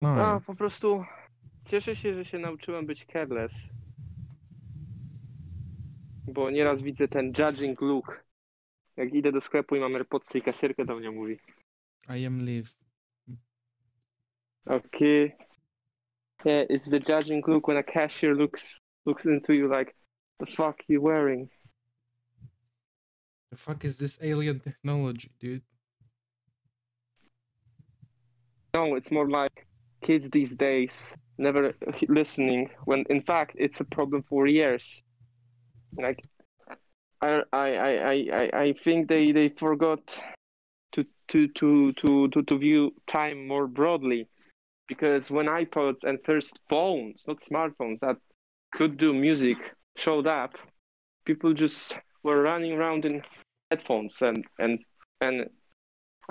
No. po prostu cieszę się, że się nauczyłem być careless. Bo nieraz widzę ten judging look. Jak idę do sklepu i mam AirPodsy i kasjerka do mnie mówi. I am live. Okay. Yeah, it's the judging look when a cashier looks into you like, the fuck you wearing? The fuck is this alien technology, dude? No, it's more like kids these days never listening when in fact it's a problem for years. Like I think they forgot to view time more broadly, because when iPods and first phones, not smartphones, that could do music showed up, people just were running around in headphones and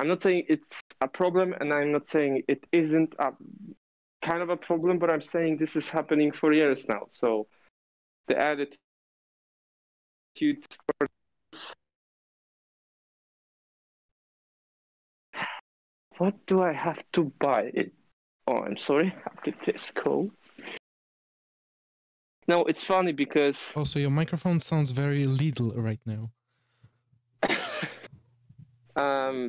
I'm not saying it's a problem, and I'm not saying it isn't a kind of a problem, but I'm saying this is happening for years now. So the attitude. What do I have to buy? Oh, I'm sorry. It is cold. No, it's funny because. Also, your microphone sounds very little right now.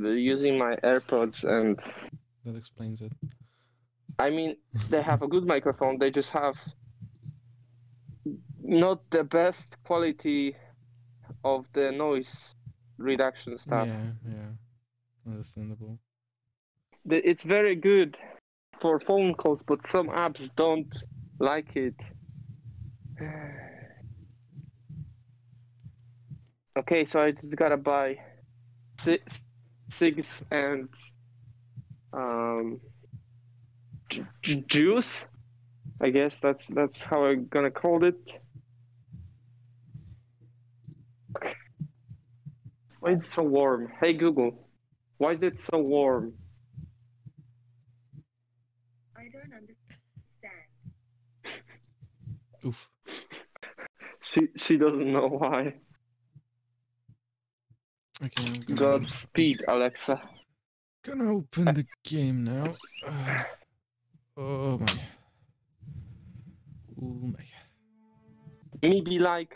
Using my AirPods, and that explains it. I mean, they have a good microphone. They just have not the best quality of the noise reduction stuff. Yeah, understandable. It's very good for phone calls, but some apps don't like it. Okay, so I just gotta buy SIGs and juice. I guess that's how I'm gonna call it. Why is it so warm? Hey Google, why is it so warm? I don't understand. Oof. She doesn't know why. Okay, Godspeed, Alexa. Gonna open the game now. Oh my. Oh my. Maybe like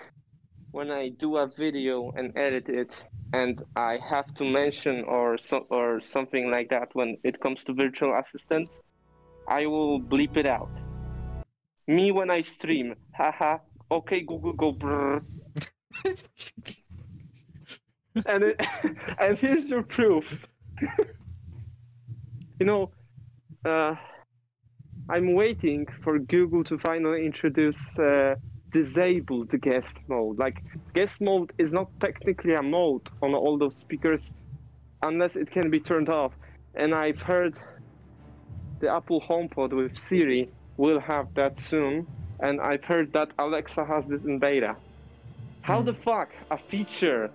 when I do a video and edit it, and I have to mention or something like that when it comes to virtual assistants, I will bleep it out. Me when I stream, haha. Okay, Google, go brrr. and here's your proof. You know, I'm waiting for Google to finally introduce disabled guest mode. Like, guest mode is not technically a mode on all those speakers unless it can be turned off. And I've heard the Apple HomePod with Siri will have that soon. And I've heard that Alexa has this in beta. How the fuck a feature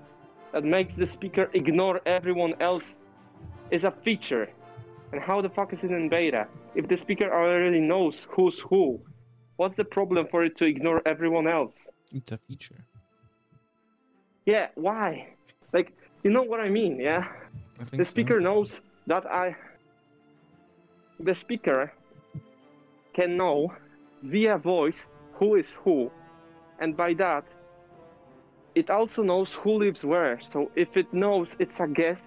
that makes the speaker ignore everyone else is a feature? And how the fuck is it in beta? If the speaker already knows who's who, what's the problem for it to ignore everyone else? It's a feature. Yeah, why? Like, you know what I mean, yeah? The speaker knows that the speaker can know via voice who is who. And by that, it also knows who lives where. So if it knows it's a guest,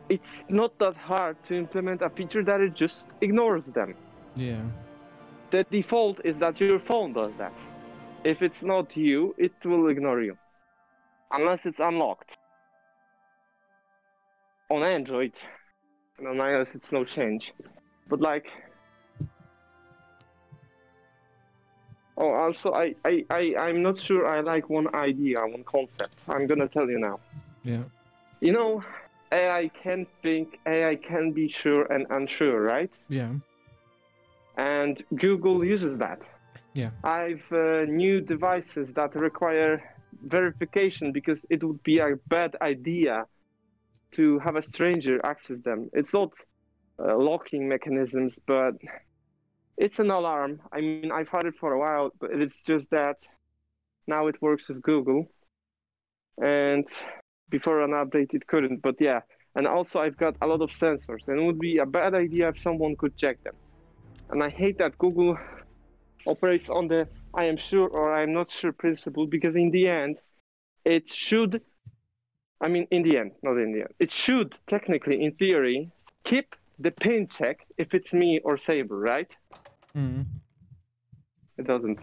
it's not that hard to implement a feature that it just ignores them. Yeah. The default is that your phone does that. If it's not you, it will ignore you. Unless it's unlocked. On Android. And on iOS it's no change. But like... Oh, also, I'm not sure I like one idea, one concept. I'm gonna tell you now. Yeah. You know, AI can think, AI can be sure and unsure, right? Yeah. And Google uses that. Yeah. I've new devices that require verification because it would be a bad idea to have a stranger access them. It's not locking mechanisms, but it's an alarm. I mean, I've had it for a while, but it's just that now it works with Google. And before an update, it couldn't. But yeah, and also I've got a lot of sensors, and it would be a bad idea if someone could check them. And I hate that Google operates on the I am sure or I'm not sure principle, because in the end, it should, I mean, in the end, not in the end, it should technically, in theory, skip the pin check if it's me or Saber, right? Mm. It doesn't.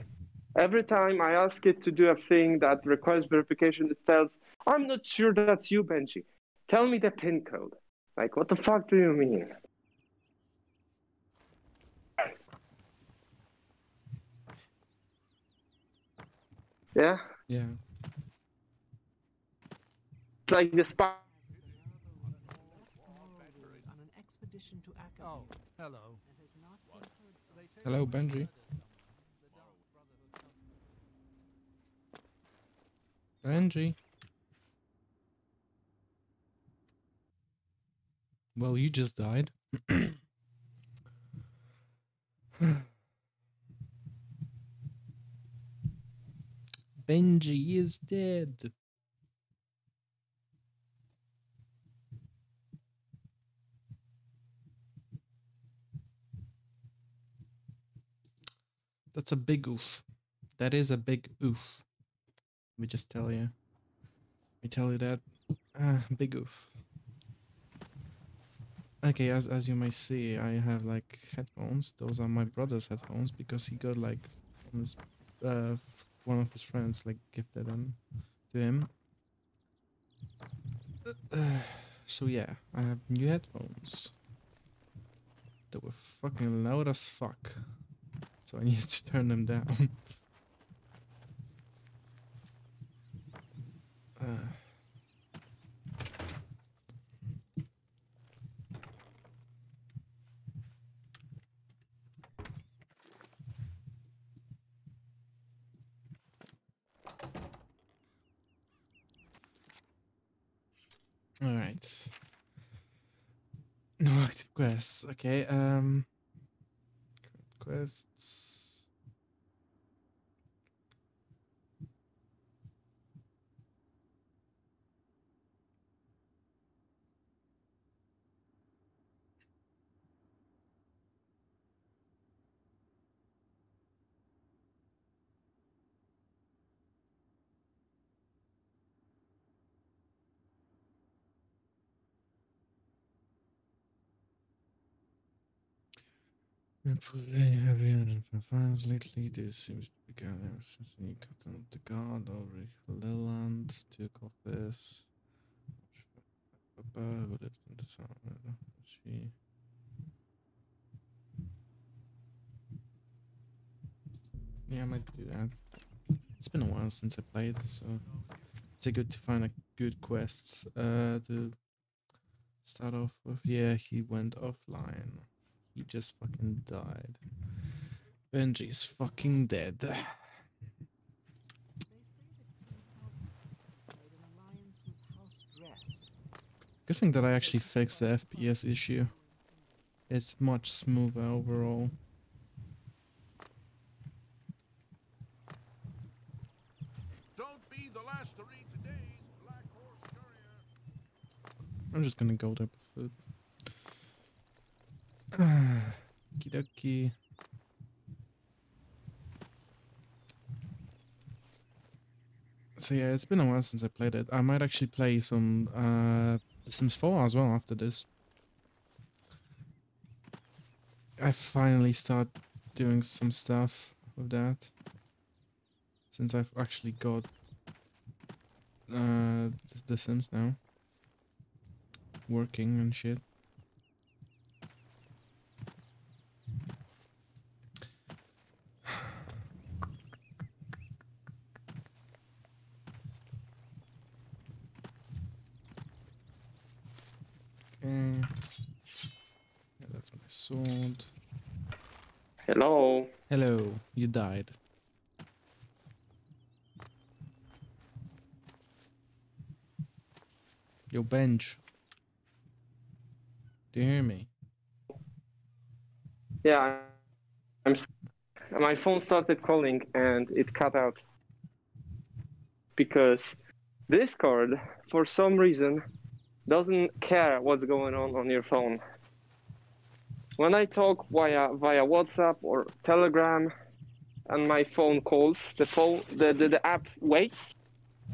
Every time I ask it to do a thing that requires verification, it tells, I'm not sure that's you, Benji. Tell me the pin code. Like, what the fuck do you mean? Yeah? Yeah. It's like the spy. On an expedition to Academy. Oh, hello. And has not been heard from. Hello, Benji. Benji. Well, you just died. Benji is dead. That's a big oof. That is a big oof. Let me just tell you. Let me tell you that. Big oof. Okay, as you may see, I have like headphones. Those are my brother's headphones because he got like from his, one of his friends like gifted them to him. So yeah, I have new headphones that were fucking loud as fuck. So I needed to turn them down. All right. No active quests. Okay. Quests. Files lately, there seems to be gathering since you cut on the guard over Leland took office. Who lived in the town? She. Yeah, I might do that. It's been a while since I played, so it's a good to find a good quests to start off with. Yeah, he went offline. He just fucking died. Benji is fucking dead. They say that King House made an alliance with House Dress. Good thing that I actually fixed the FPS issue. It's much smoother overall. Don't be the last to read today's Black Horse Courier. I'm just gonna go there for food. Okie. So yeah, it's been a while since I played it. I might actually play some The Sims 4 as well after this. I finally start doing some stuff with that. Since I've actually got The Sims now. Working and shit. Okay. Yeah, that's my sword. Hello. Hello, you died. Yo, Bench. Do you hear me? Yeah, my phone started calling and it cut out because Discord, for some reason, doesn't care what's going on your phone. when I talk via WhatsApp or Telegram, and my phone calls, the app waits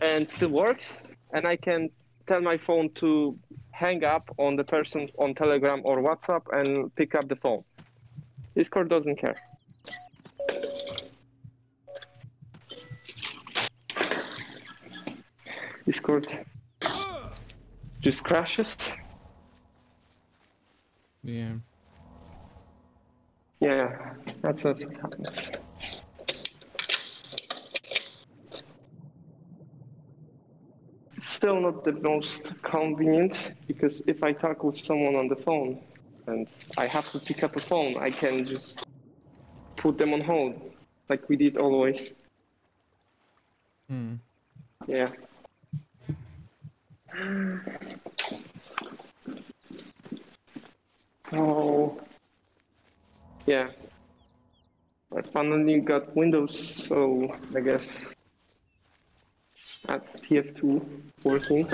and still works, and I can tell my phone to hang up on the person on Telegram or WhatsApp and pick up the phone. Discord doesn't care. Discord just crashes. Yeah. Yeah, that's what happens. Still not the most convenient, because if I talk with someone on the phone and I have to pick up a phone, I can just put them on hold like we did always. Hmm. Yeah. So yeah, I finally got Windows, so I guess that's TF2 working.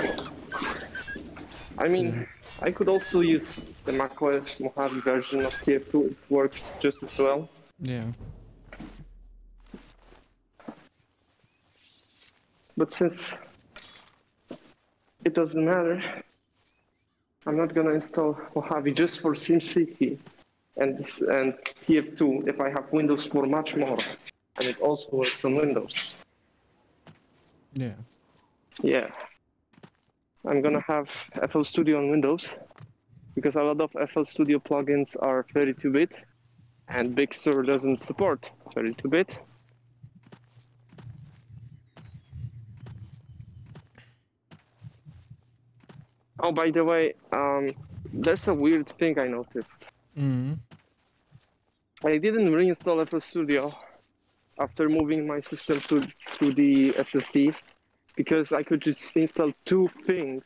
I mean, I could also use the macOS Mojave version of TF2. It works just as well. Yeah. But since it doesn't matter, I'm not gonna install Mojave just for SimCity and TF2 if I have Windows for much more, and it also works on Windows. Yeah. Yeah, I'm gonna have FL Studio on Windows because a lot of FL Studio plugins are 32-bit, and Big Sur doesn't support 32-bit. Oh, by the way, there's a weird thing I noticed. Hmm. I didn't reinstall FL Studio after moving my system to the SSD because I could just install two things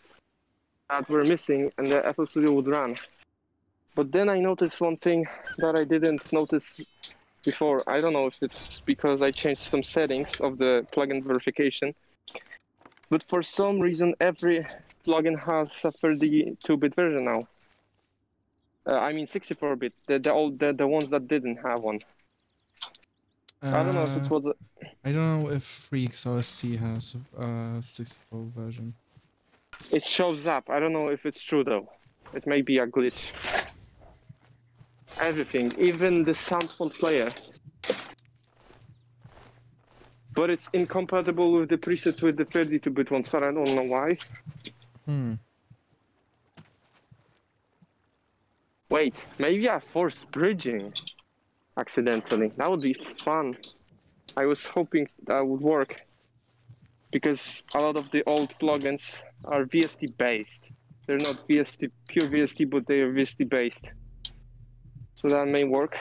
that were missing and the FL Studio would run. But then I noticed one thing that I didn't notice before. I don't know if it's because I changed some settings of the plugin verification, but for some reason every plugin has a 32-bit version now. I mean 64-bit, the ones that didn't have one. I don't know if it was. I don't know if Freaks OSC has a 64 version. It shows up. I don't know if it's true though. It may be a glitch. Everything, even the sound font player. But it's incompatible with the presets with the 32-bit ones, so I don't know why. Hmm. Wait, maybe I forced bridging accidentally. That would be fun. I was hoping that would work because a lot of the old plugins are VST based. They're not VST pure VST, but they are VST based. So that may work.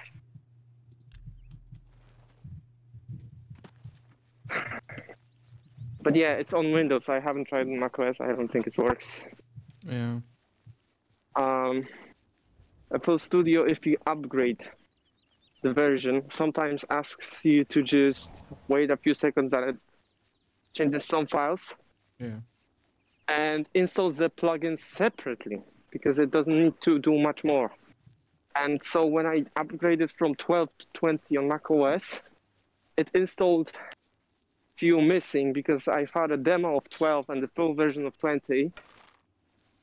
But yeah, it's on Windows. I haven't tried on macOS. I don't think it works. Yeah. FL Studio, if you upgrade the version, sometimes asks you to just wait a few seconds that it changes some files Yeah. and installs the plugin separately because it doesn't need to do much more. And so when I upgraded from 12 to 20 on macOS, it installed few missing because I've had a demo of 12 and the full version of 20.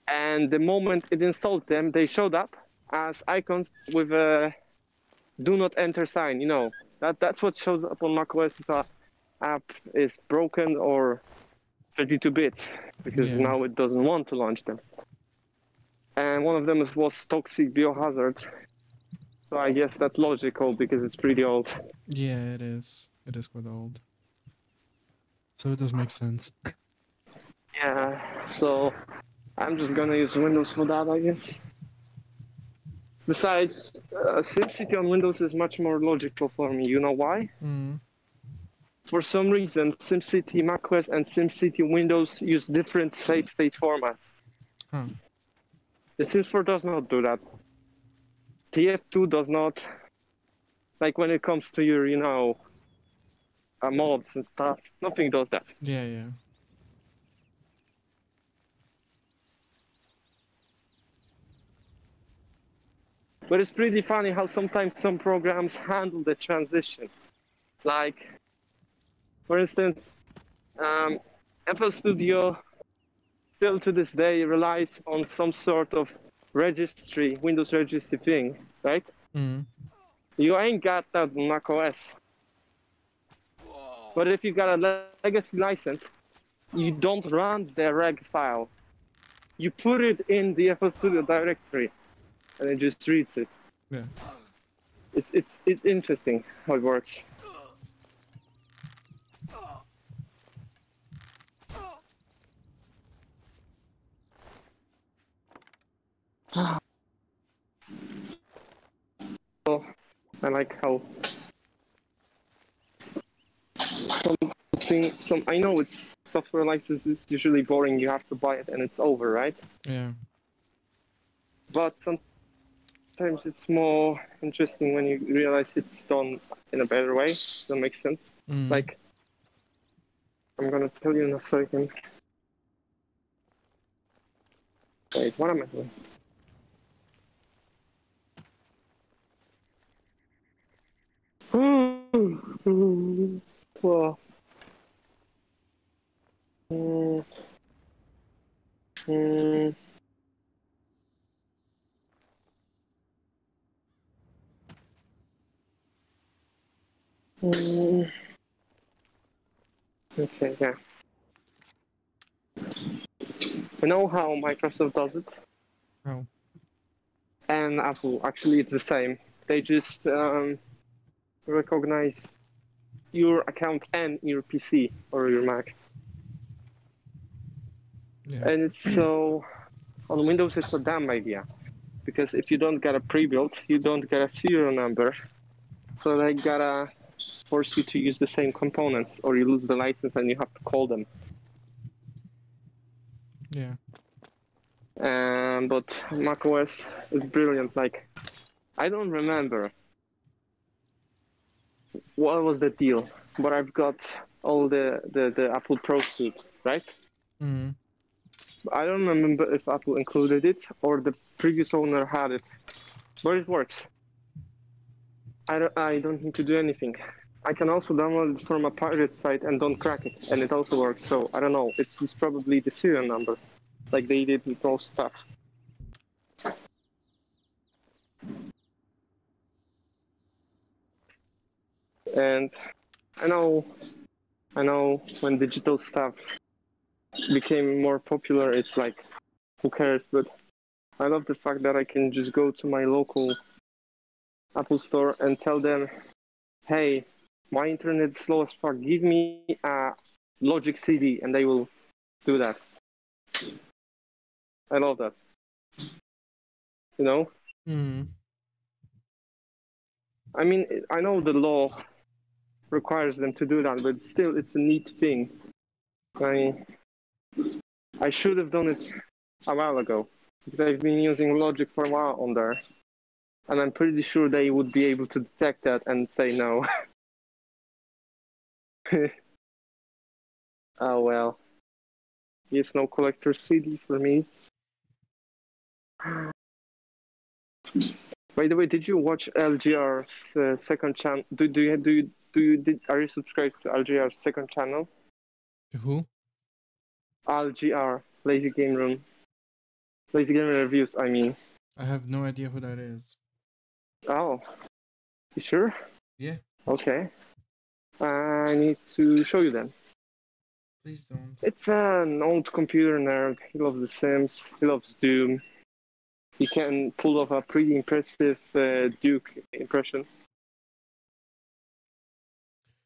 And the moment it installed them, they showed up as icons with a do not enter sign. You know, that's what shows up on macOS if the app is broken or 32-bit, because Yeah. now it doesn't want to launch them. And one of them was toxic biohazard. So I guess that's logical because it's pretty old. Yeah, it is. It is quite old. So it does make sense. Yeah, so I'm just gonna use Windows for that, I guess. Besides, SimCity on Windows is much more logical for me. You know why? Hmm. For some reason, SimCity macOS and SimCity Windows use different save state formats. Huh. The Sims 4 does not do that. TF2 does not. Like when it comes to your, mods and stuff, nothing does that. Yeah, yeah. But it's pretty funny how sometimes some programs handle the transition. Like, for instance, FL Studio still to this day relies on some sort of registry, Windows registry thing, right? Mm. You ain't got that on macOS. But if you got a legacy license, you don't run the reg file. You put it in the FL Studio directory, and it just reads it. Yeah. It's interesting how it works. So I like how some I know it's software license is usually boring. You have to buy it and it's over, right? Yeah. But sometimes it's more interesting when you realize it's done in a better way. That makes sense. Mm. Like, I'm gonna tell you in a second. Wait, what am I doing? Well, mm, mm, mm. Okay, yeah. You know how Microsoft does it? How? And Apple, actually, it's the same. They just recognize your account and your PC or your Mac. Yeah. And it's so on Windows, it's a damn idea because if you don't get a pre-built, you don't get a serial number. So they gotta force you to use the same components, or you lose the license and you have to call them. Yeah. But macOS is brilliant. Like, I don't remember what was the deal, but I've got all the Apple Pro suite, right? Mm. I don't remember if Apple included it or the previous owner had it, but it works. I don't need to do anything. I can also download it from a pirate site and don't crack it, and it also works. So I don't know. It's probably the serial number, like they did with most stuff. And I know when digital stuff became more popular, it's like, who cares? But I love the fact that I can just go to my local Apple store and tell them, hey, my internet is slow as fuck. Give me a Logic CD, and they will do that. I love that. You know? Mm. I mean, I know the law requires them to do that, but still, it's a neat thing. I should have done it a while ago because I've been using Logic for a while on there, and I'm pretty sure they would be able to detect that and say no. Oh well. Yes, no collector CD for me. By the way, did you watch LGR's second channel? Are you subscribed to LGR's second channel? To who? LGR, Lazy Game Room, Lazy Game Reviews. I mean. I have no idea who that is. Oh, you sure? Yeah. Okay. I need to show you then. Please don't. It's an old computer nerd. He loves The Sims. He loves Doom. He can pull off a pretty impressive Duke impression.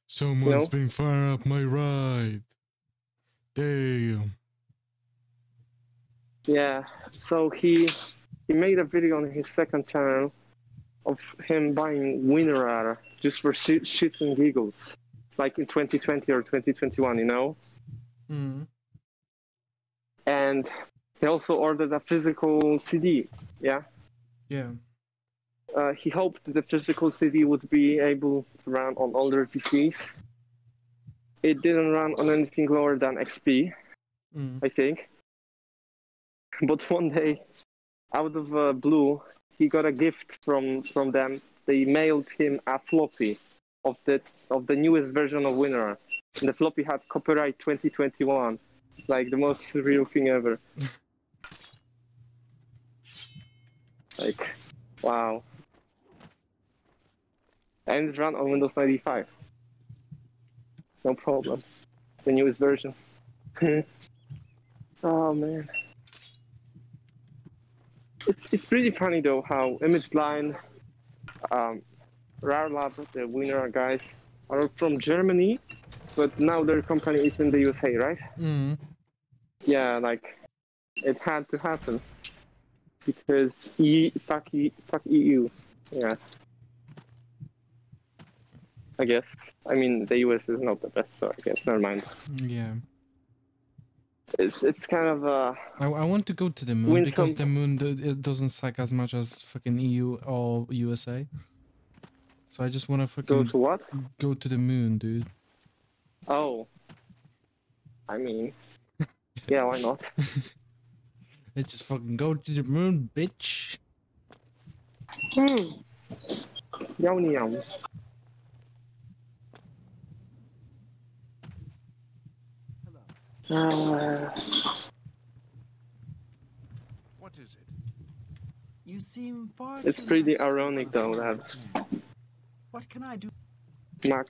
Someone's been firing up my ride. Damn. Yeah. So he made a video on his second channel of him buying WinRAR just for shits and giggles, like in 2020 or 2021, you know. Mm. And he also ordered a physical CD. Yeah. Yeah. He hoped the physical CD would be able to run on older PCs. It didn't run on anything lower than XP, I think. But one day, out of blue, he got a gift from them. They mailed him a floppy of the newest version of Winrar. And the floppy had copyright 2021. Like the most surreal thing ever. Like, wow. And it's run on Windows 95. No problem. The newest version. Oh man. It's pretty funny though how ImageBline, Rare Lab, the winner guys, are from Germany, but now their company is in the USA, right? Mm. Yeah, like it had to happen because fuck EU. Yeah, I guess. I mean, the US is not the best, so I guess never mind. Yeah. It's kind of I want to go to the moon Win because some- the moon it doesn't suck as much as fucking EU or USA. So I just want to go fucking to what? go to the moon, dude. Oh, I mean, yeah, why not? Let's just fucking go to the moon, bitch. Yawny yawns. Hello. What is it? You seem far It's too pretty nice to be ironic, one though, of the that- honest men. What can I do? Mac,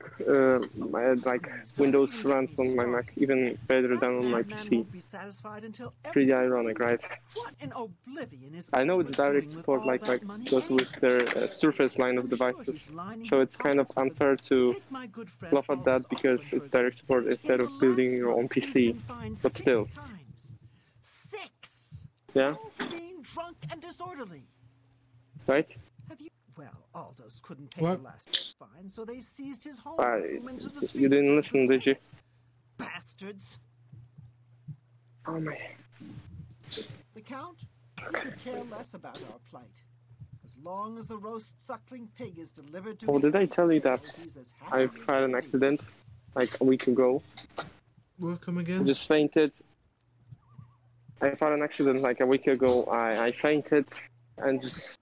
like Windows runs on my Mac even better than on my Madman PC. won't be satisfied until Pretty everything ironic, within- right? What in Oblivion is I know it's Albert direct doing with support all like that money goes with anyway? their Surface line of I'm sure devices, he's lining so his it's kind of pockets with unfair to Take my good friend laugh at that Aldous because Offman, for it's direct support example. instead In of the building last your own month, he's PC. been fined But 6 still. times. 6! Yeah, All for being drunk and disorderly. right? Have you? Well, Aldous couldn't pay What? the last fine, so they seized his home I- and threw him into the you street. didn't until he listen, could did you? pay it. Bastards! Oh my. The Count? He could care less about our plight. As long as the roast suckling pig is delivered to Oh, his did I feast tell you table, that he's as happy I've as had an can be. accident like a week ago? Welcome I again. just fainted. I've had an accident like a week ago. I fainted and just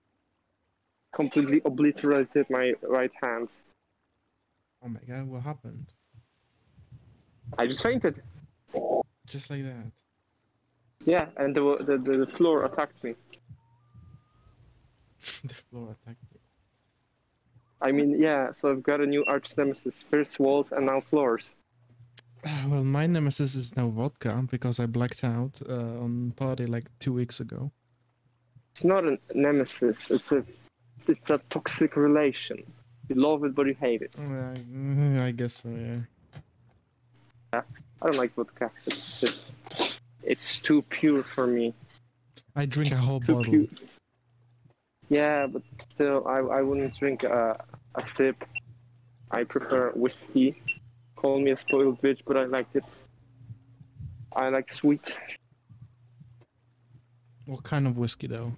completely obliterated my right hand. Oh my god, what happened? I just fainted. Just like that. Yeah, and the floor attacked me. The floor attacked you. I mean, yeah, so I've got a new arch nemesis. First walls and now floors. Well, my nemesis is now vodka because I blacked out on party like 2 weeks ago. It's not a nemesis. It's a toxic relation. You love it, but you hate it. I guess so, yeah. I don't like vodka. It's too pure for me. I drink a whole Too bottle. pure. Yeah, but still, I wouldn't drink a sip. I prefer whiskey. Call me a spoiled bitch, but I like it. I like sweet. What kind of whiskey though?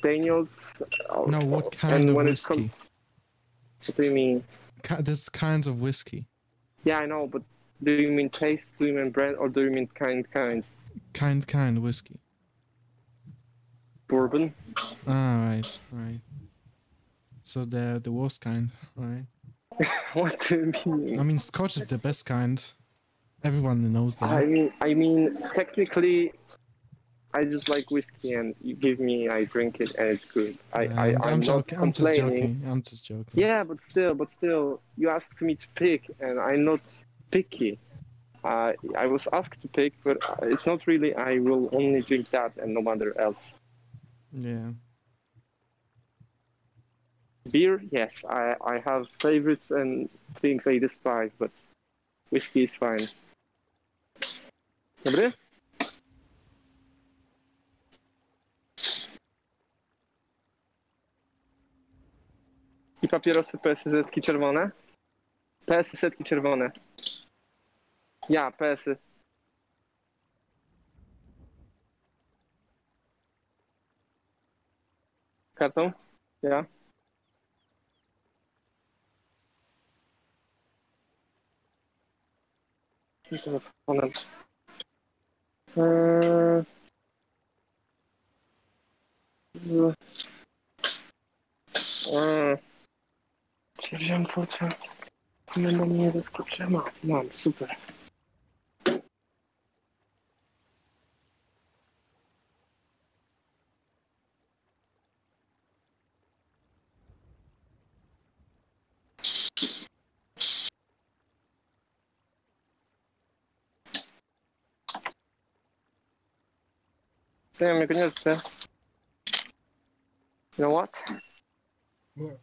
Daniels. No, what and kind of when it whiskey? comes- What do you mean? There's kinds of whiskey. Yeah, I know, but do you mean taste, do you mean brand, or do you mean kind? Kind whiskey. Bourbon? Ah, right. So the worst kind, right? What do you mean? I mean, Scotch is the best kind. Everyone knows that. I mean, technically, I just like whiskey, and you give me, I drink it, and it's good. I'm not joking. I'm just complaining. joking. I'm just joking. Yeah, but still, you asked me to pick, and I'm not picky. I was asked to pick, but it's not really. I will only drink that and no matter else. Yeah. Beer, yes, I have favorites and things I despise, but whiskey is fine. Dobry? I papierosy PSZ-ki czerwone? PSZ-ki czerwone. Ja, PS-y. Kartą? Ja. I telefonem. Czy wziąłem fotę? Będę mnie doskoczyła. Mam, super. Damn, наконец-то. You know what? What?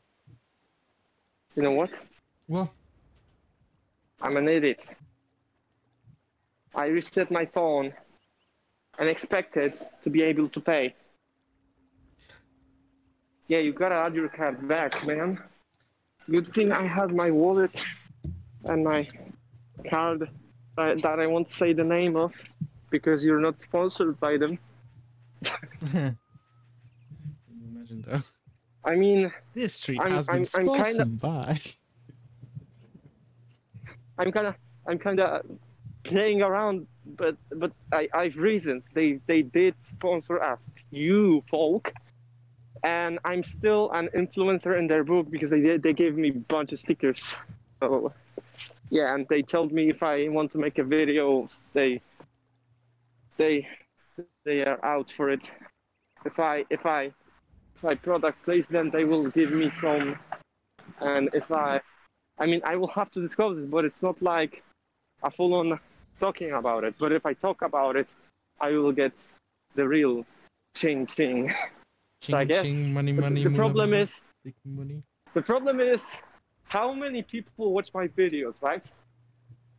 You know what? What? I'm an idiot. I reset my phone and expected to be able to pay. Yeah, you gotta add your card back, man. Good thing I had my wallet and my card that I won't say the name of because you're not sponsored by them. Imagine though. I mean, This stream I'm- has been I'm kinda- sponsored by. I'm kind of playing around, but I've reasons. They did sponsor us, you folk, and I'm still an influencer in their book because they gave me a bunch of stickers. So yeah, and they told me if I want to make a video, they are out for it. If I product place them, they will give me some, and if I mean, I will have to disclose it, but it's not like a full-on talking about it. But if I talk about it, I will get the real ching. Ching, I guess ching, money, The money, problem moolah, is, big money. the problem is, how many people watch my videos, right?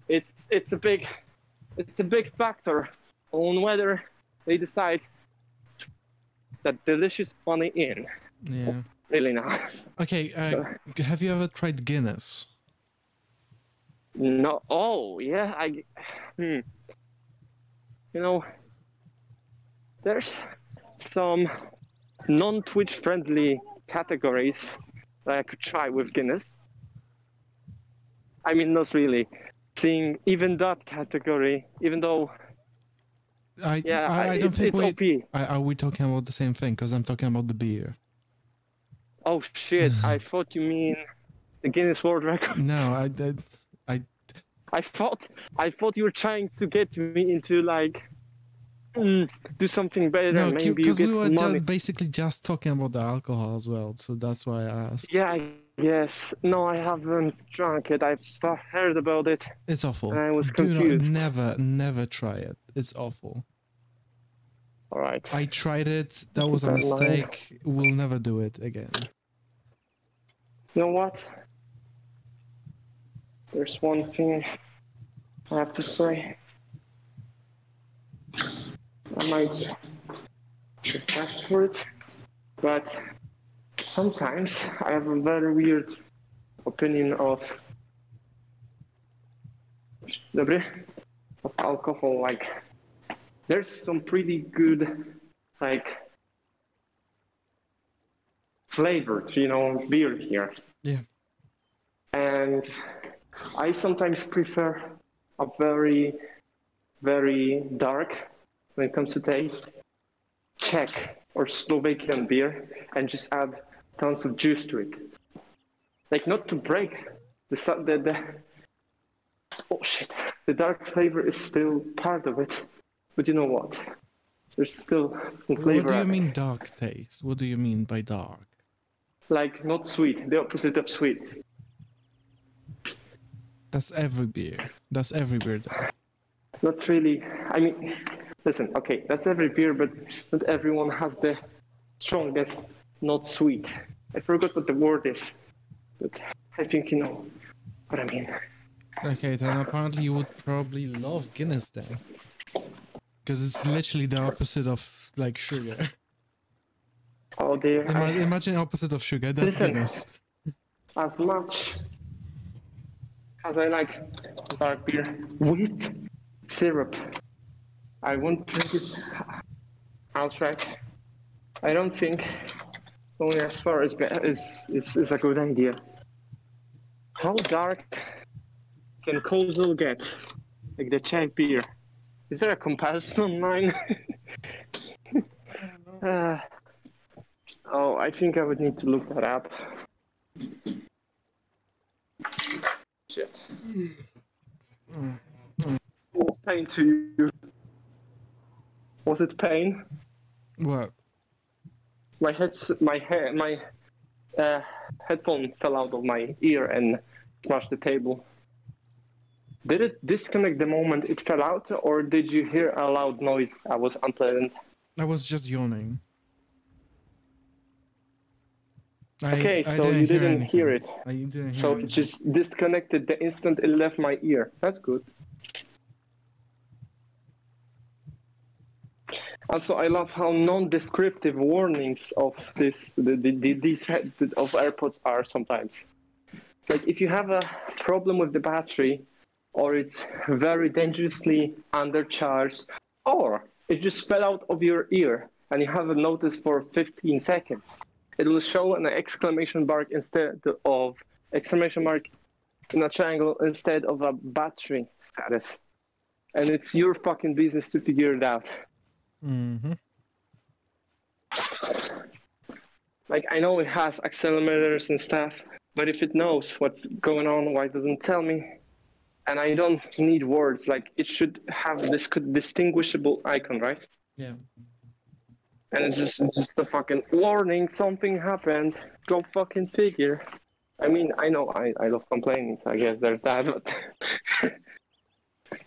It's a big factor on whether they decide that delicious money in. Yeah. Really now. Okay, have you ever tried Guinness? No. Oh, yeah. You know, there's some non-Twitch friendly categories that I could try with Guinness. I mean, not really. Seeing even that category, even though, I don't it's think OP. are we talking about the same thing? Because I'm talking about the beer. Oh shit! I thought you mean the Guinness World Record. No, I thought you were trying to get me into like do something better. no, Maybe you because get we were some money. basically just talking about the alcohol as well, so that's why I asked. Yeah, yes. No, I haven't drunk it. I've heard about it. It's awful. And I was Do confused. not, never try it. It's awful. All right. I tried it. That was a Keep that in mind. mistake. We'll never do it again. You know what? There's one thing I have to say. I might ask for it, but sometimes I have a very weird opinion of alcohol. Like, there's some pretty good, like, flavored, beer here. Yeah. And I sometimes prefer a very, very dark, when it comes to taste, Czech or Slovakian beer, and just add tons of juice to it. Like, not to break oh shit, the dark flavor is still part of it, but you know what? There's still some flavor. What do you added. mean dark taste? What do you mean by dark? Like, not sweet, the opposite of sweet. That's every beer. That's every beer. Though. Not really. I mean, listen, okay, that's every beer, but not everyone has the strongest not sweet. I forgot what the word is, but I think you know what I mean. Okay, then apparently you would probably love Guinness then. Because it's literally the opposite of, like, sugar. Oh dear. Imagine opposite of sugar, that's Listen. Guinness. As much as I like dark beer with syrup, I won't drink it outright. I don't think going as far as is a good idea. How dark can Kozel get? Like the Czech beer? Is there a comparison online? Oh, I think I would need to look that up. Shit. Was pain to you? Was it pain? What? My headphone fell out of my ear and smashed the table. Did it disconnect the moment it fell out, or did you hear a loud noise that was unpleasant? I was just yawning. Okay, I so you didn't anything. hear it. I didn't hear So it anything. just disconnected the instant it left my ear. That's good. Also, I love how non-descriptive warnings of these of AirPods are sometimes. Like if you have a problem with the battery, or it's very dangerously undercharged, or it just fell out of your ear and you haven't noticed for 15 seconds, it will show an exclamation mark instead of exclamation mark in a triangle instead of a battery status. And it's your fucking business to figure it out. Mm-hmm. Like, I know it has accelerometers and stuff, but if it knows what's going on, why doesn't it tell me? And I don't need words. Like, it should have this distinguishable icon, right? Yeah. And it's just a fucking warning, something happened. Go fucking figure. I mean, I know I love complaining, so I guess there's that, but...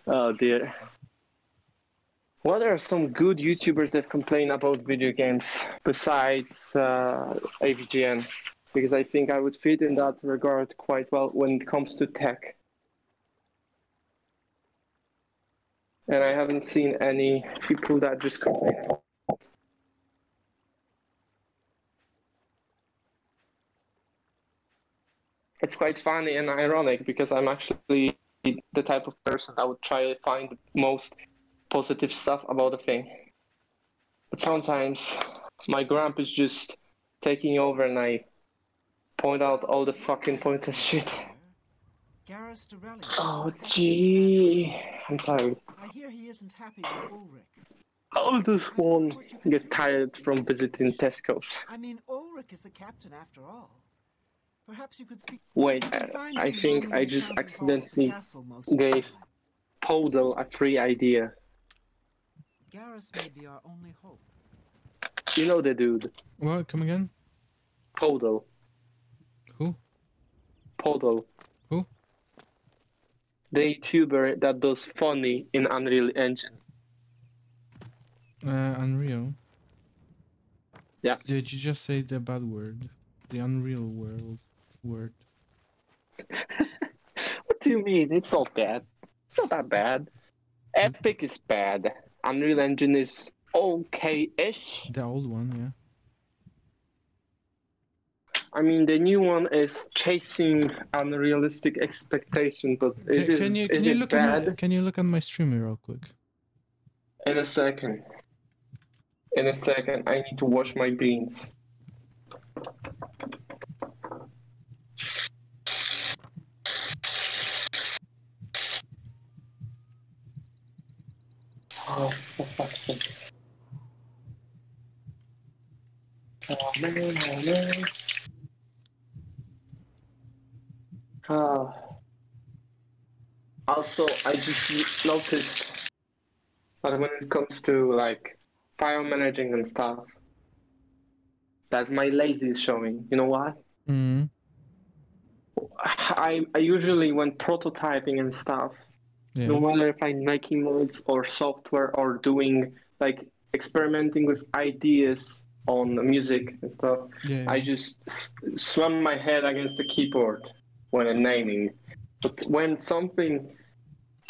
Oh dear. What are some good YouTubers that complain about video games besides AVGN? Because I think I would fit in that regard quite well when it comes to tech. And I haven't seen any people that just complain. It's quite funny and ironic because I'm actually the type of person that would try to find the most positive stuff about a thing. But sometimes my grump is just taking over and I point out all the fucking pointless shit. Oh, gee. I'm sorry. I hear he isn't happy with Ulrich. Oh, this one gets tired from visiting Tesco's. I mean, Ulrich is the captain after all. Perhaps you could speak. Wait, You can find I him think roaming I the just county hall of the accidentally castle most of the gave time. Podel a free idea. Garrus may be our only hope. You know the dude, What? Come again? Podel. Who? Podel. Who? The YouTuber that does funny in Unreal Engine. Unreal. Yeah. Did you just say the bad word? The Unreal world word. What do you mean? It's not bad. It's not that bad. Epic is bad. Unreal Engine is okay-ish. The old one, yeah. I mean, the new one is chasing unrealistic expectation, but Can you look bad? at my, can you look at my stream real quick? In a second. In a second, I need to wash my beans. Oh, for fuck's sake. Oh man, oh man. Also, I just noticed that when it comes to like file managing and stuff, that my lazy is showing. You know why? Mm. I usually when prototyping and stuff, Yeah. no matter if I'm making mods or software or doing like experimenting with ideas on music and stuff, Yeah. I just slam my head against the keyboard when I'm naming. But when something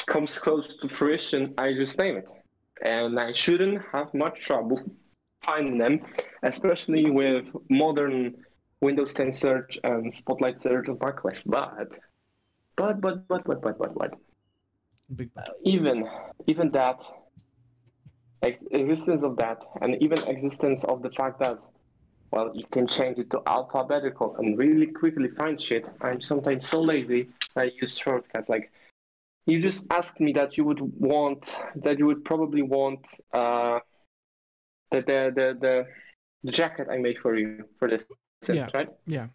comes close to fruition, I just name it. And I shouldn't have much trouble finding them, especially with modern Windows 10 search and Spotlight search of macOS. But, Big bad. even that, existence of that, and even existence of the fact that, well, you can change it to alphabetical and really quickly find shit. I'm sometimes so lazy that I use shortcuts. Like, you just asked me that you would probably want the the jacket I made for you for this, Yeah. right? Yeah.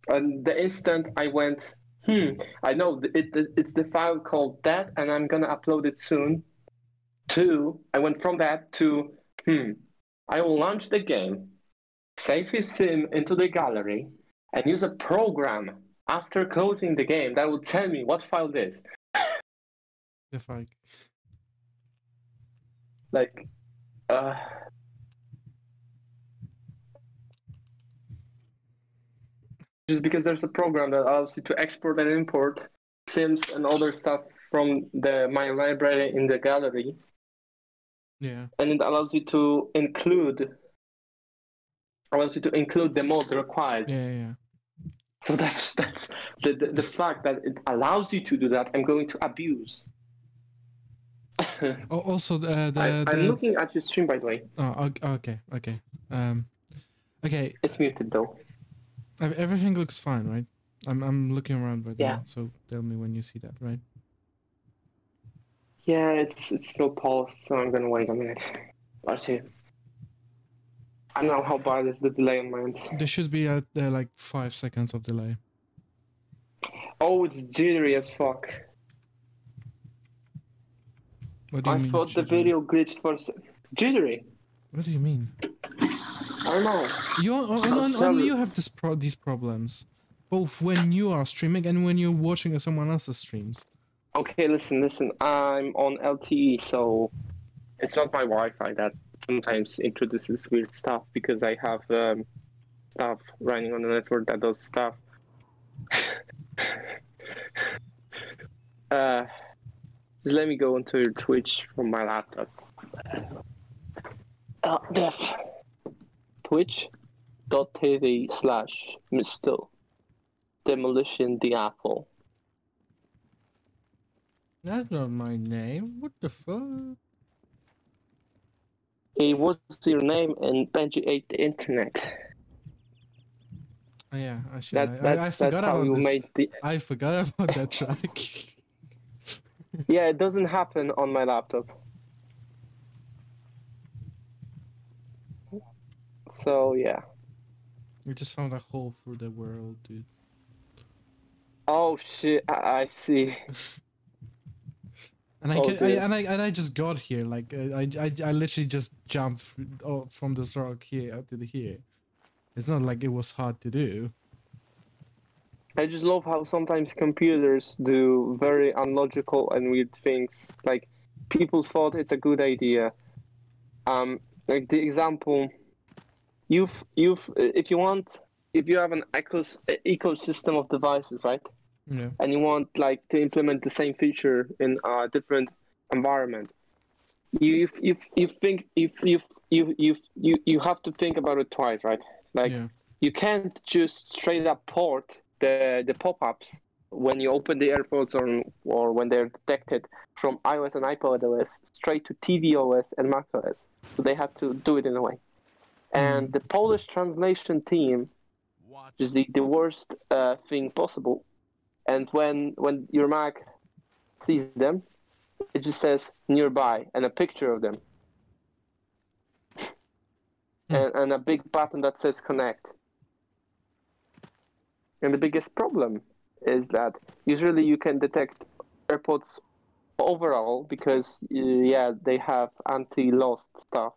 And the instant I went, I know it's the file called that, and I'm gonna upload it soon. I went from that to, I will launch the game, save his sim into the gallery, and use a program after closing the game that will tell me what file it is. The fuck. Like, just because there's a program that allows you to export and import sims and other stuff from my library in the gallery, Yeah. and it allows you to include the mode required. Yeah. So that's the fact that it allows you to do that. I'm going to abuse. Also, I'm looking at your stream, by the way. Oh, okay. Okay. It's muted though. Everything looks fine, right? I'm looking around right Yeah. now, so tell me when you see that, right? Yeah, it's still paused, so I'm gonna wait a minute or two. I don't know how bad is the delay on my end. There should be like 5 seconds of delay. Oh, it's jittery as fuck. What do you I mean? thought the jittery? video glitched for jittery. What do you mean? I don't know. Only you have these problems, both when you are streaming and when you're watching someone else's streams. Okay, listen. I'm on LTE, so it's not my Wi-Fi that sometimes introduces weird stuff because I have stuff running on the network that does stuff. Let me go into your Twitch from my laptop. Def. Twitch.tv/Mr. Demolition the Apple. That's not my name. What the fuck? It was your name and Benji ate the internet. Oh, yeah, I That's forgot how about you this. made the. I forgot about that track. Yeah, it doesn't happen on my laptop. So yeah. We just found a hole through the world, dude. Oh shit! I see. And Oh, dear. I just got here. Like I literally just jumped from this rock here up to here. It's not like it was hard to do. I just love how sometimes computers do very unlogical and weird things. Like people thought it's a good idea. Like the example, if you have an ecosystem of devices, right? Yeah. And you want like to implement the same feature in a different environment, you have to think about it twice, right? Like you can't just straight up port the pop-ups when you open the AirPods or when they're detected from iOS and iPadOS straight to tvOS and macOS. So they have to do it in a way. And the Polish translation team is the worst thing possible. And when your Mac sees them, it just says nearby and a picture of them. And a big button that says connect. And the biggest problem is that usually you can detect AirPods overall because, they have anti-lost stuff.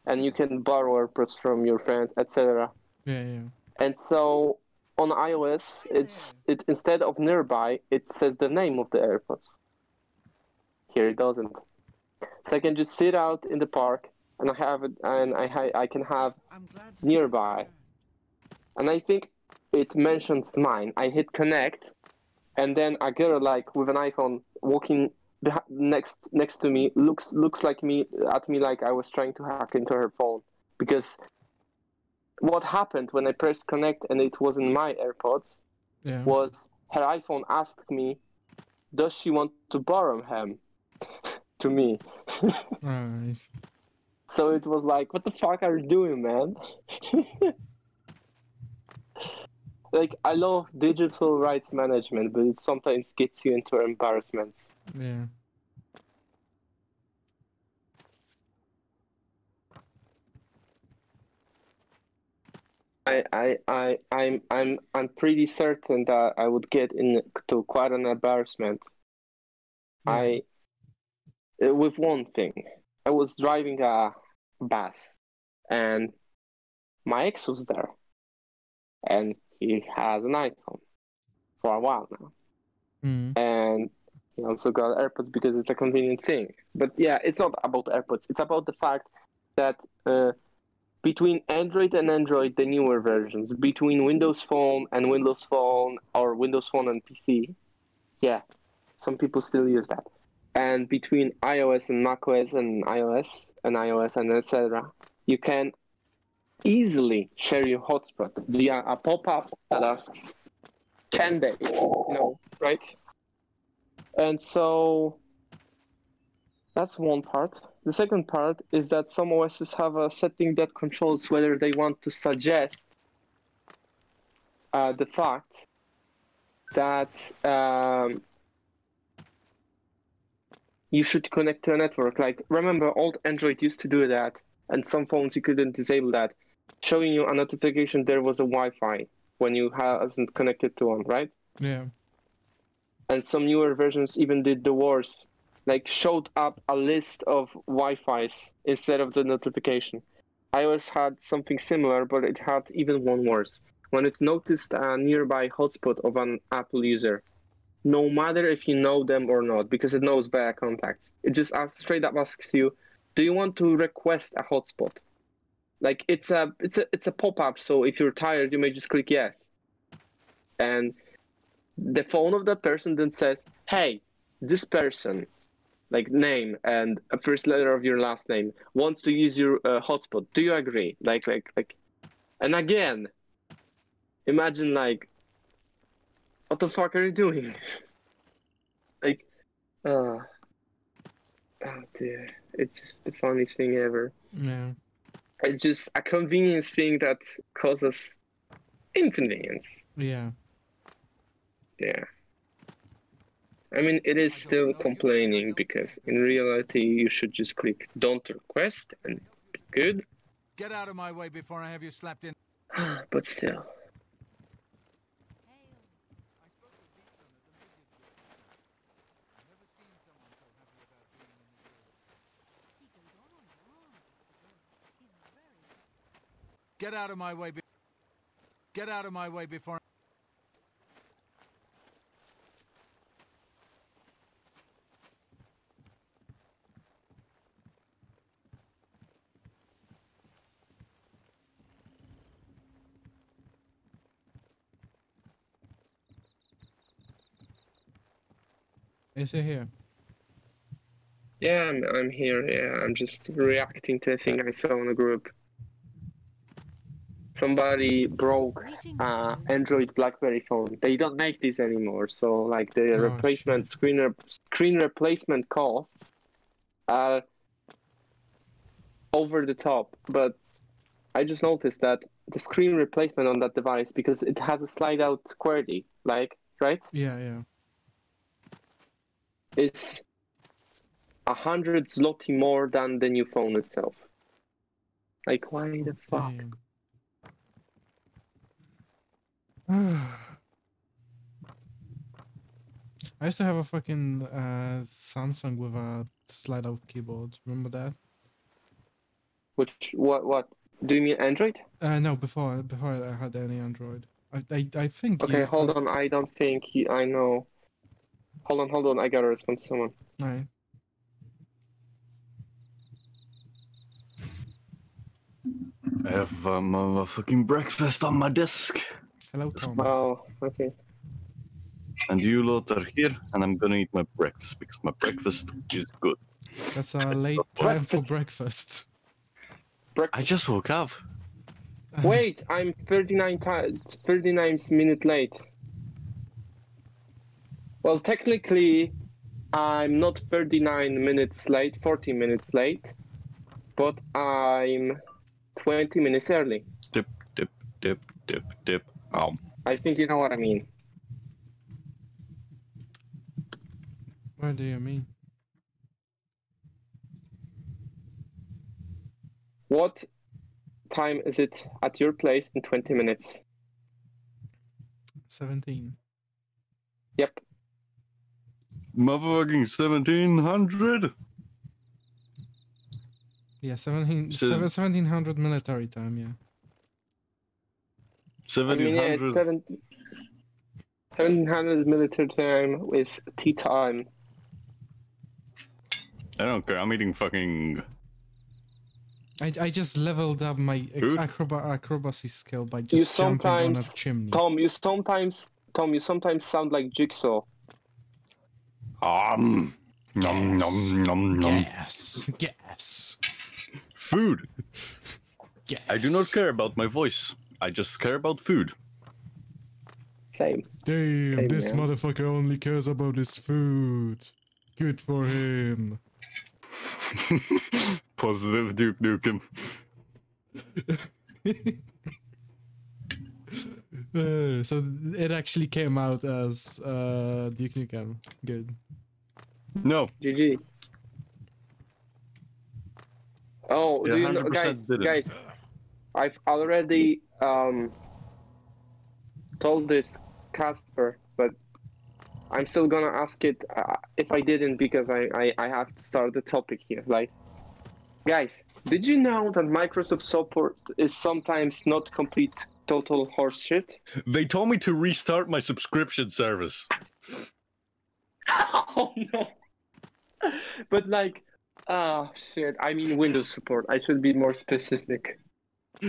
And you can borrow AirPods from your friends, etc. Yeah. And so on iOS, it instead of nearby, it says the name of the AirPods. Here it doesn't. So I can just sit out in the park and I have it, and I can have nearby. And I think it mentions mine. I hit connect, and then a girl like with an iPhone walking next to me looks at me like I was trying to hack into her phone, because what happened when I pressed connect and it wasn't my AirPods was her iPhone asked me, does she want to borrow him to me? Nice. So it was like, what the fuck are you doing, man? Like, I love digital rights management, but it sometimes gets you into embarrassments. Yeah. I'm pretty certain that I would get into quite an embarrassment. Yeah. With one thing, I was driving a bus, and my ex was there, and he has an iPhone for a while now, Mm. and he also got AirPods because it's a convenient thing. But yeah, it's not about AirPods. It's about the fact that between Android and Android, the newer versions, between Windows Phone and Windows Phone, or Windows Phone and PC, yeah, some people still use that. And between iOS and macOS and iOS and etc., you can easily share your hotspot via a pop-up that asks, "Can they?" Right? And so that's one part. The second part is that some OSs have a setting that controls whether they want to suggest the fact that you should connect to a network. Like, remember, old Android used to do that, and some phones you couldn't disable that, showing you a notification there was a Wi-Fi when you hasn't connected to one, right? Yeah. And some newer versions even did the worse, like showed up a list of Wi-Fis instead of the notification. iOS had something similar, but it had even one worse. When it noticed a nearby hotspot of an Apple user, no matter if you know them or not, because it knows via contacts, it just straight up asks you, "Do you want to request a hotspot?" Like it's a pop-up, so if you're tired, you may just click yes, and the phone of that person then says, "Hey, this person, like name and a first letter of your last name, wants to use your hotspot. Do you agree?" Like, and again, imagine like, what the fuck are you doing? Like, oh dear, it's just the funniest thing ever. Yeah. It's just a convenience thing that causes inconvenience. Yeah. Yeah. I mean, it is still complaining because in reality, you should just click "Don't request" and be good. Get out of my way before I have you slapped in. But still. Get out of my way. Get out of my way before. Is it here? Yeah, I'm here. Yeah, I'm just reacting to a thing I saw in a group. Somebody broke Android BlackBerry phone. They don't make these anymore, so like the replacement screen replacement costs are over the top. But I just noticed that the screen replacement on that device, because it has a slide out QWERTY, like, right? Yeah, yeah. It's 100 zloty more than the new phone itself. Like, why the fuck? I used to have a fucking Samsung with a slide out keyboard. Remember that? What? Do you mean Android? No, before I had any Android. I think Okay, you. hold on. I don't think I know. Hold on. I gotta respond to someone. Right. I have motherfucking breakfast on my desk. Hello, Tom. Oh, okay. And you lot are here, and I'm gonna eat my breakfast because my breakfast is good. That's a late time for breakfast. I just woke up. Wait, I'm 39 minutes late. Well, technically, I'm not 39 minutes late, 40 minutes late, but I'm 20 minutes early. Dip, dip, dip, dip, dip. I think you know what I mean. What do you mean? What time is it at your place in 20 minutes? 17. Yep. Motherfucking 1700. Yeah, 1700 military time, yeah. I mean, yeah, 1700. it's 1700 military time with tea time. I don't care. I'm eating fucking. I just leveled up my Food? acrobacy skill by just jumping on a chimney. Tom, you sometimes sound like Jigsaw. Nom nom nom nom. Yes. Food. Yes. I do not care about my voice. I just care about food. Same. Damn, Same, this man. motherfucker only cares about his food. Good for him. Positive Duke Nukem. So it actually came out as Duke Nukem. Good. No. GG. Oh, Yeah, do you know, 100% did it. guys? I've already told this Casper, but I'm still gonna ask it if I didn't because I have to start the topic here. Like, guys, did you know that Microsoft support is sometimes not complete total horseshit? They told me to restart my subscription service. Oh no! But like, shit. I mean Windows support. I should be more specific.